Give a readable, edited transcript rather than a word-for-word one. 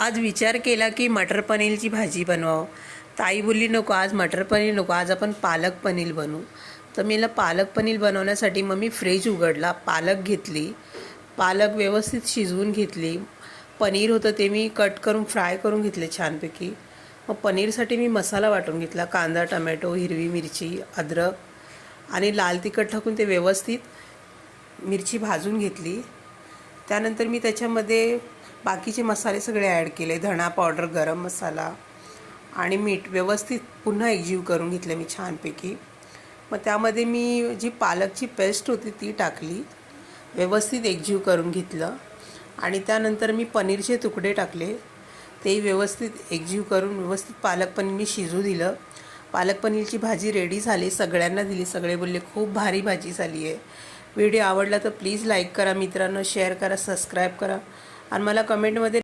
आज विचार केला की मटर पनीरची भाजी बनवावं. ताई बोलली नको आज मटर पनीर नको, आज आपण पालक पनीर बनवू. तर मी पालक पनीर बनवण्यासाठी मग मी फ्रीज उघडला, पालक घेतली, पालक व्यवस्थित शिजवून घेतली. पनीर होतं ते मी कट करून फ्राय करून घेतले छानपैकी. मग पनीरसाठी मी मसाला वाटून घेतला, कांदा, टमॅटो, हिरवी मिरची, अद्रक आणि लाल तिखट टाकून ते व्यवस्थित मिरची भाजून घेतली. त्यानंतर मी त्याच्यामध्ये बाकीचे मसाले सगळे ॲड केले, धणा पावडर, गरम मसाला आणि मीठ व्यवस्थित पुन्हा एकजीव करून घेतले मी छानपैकी. मग त्यामध्ये मी जी पालकची पेस्ट होती ती टाकली, व्यवस्थित एकजीव करून घेतलं आणि त्यानंतर मी पनीरचे तुकडे टाकले, ते व्यवस्थित एकजीव करून व्यवस्थित पालक पनीर मी शिजू दिलं. पालक पनीरची भाजी रेडी झाली, सगळ्यांना दिली. सगळे बोलले खूप भारी भाजी झाली आहे. व्हिडिओ आवडला तर प्लीज लाईक करा मित्रांनो, शेअर करा, सबस्क्राईब करा आणि मला कमेंटमध्ये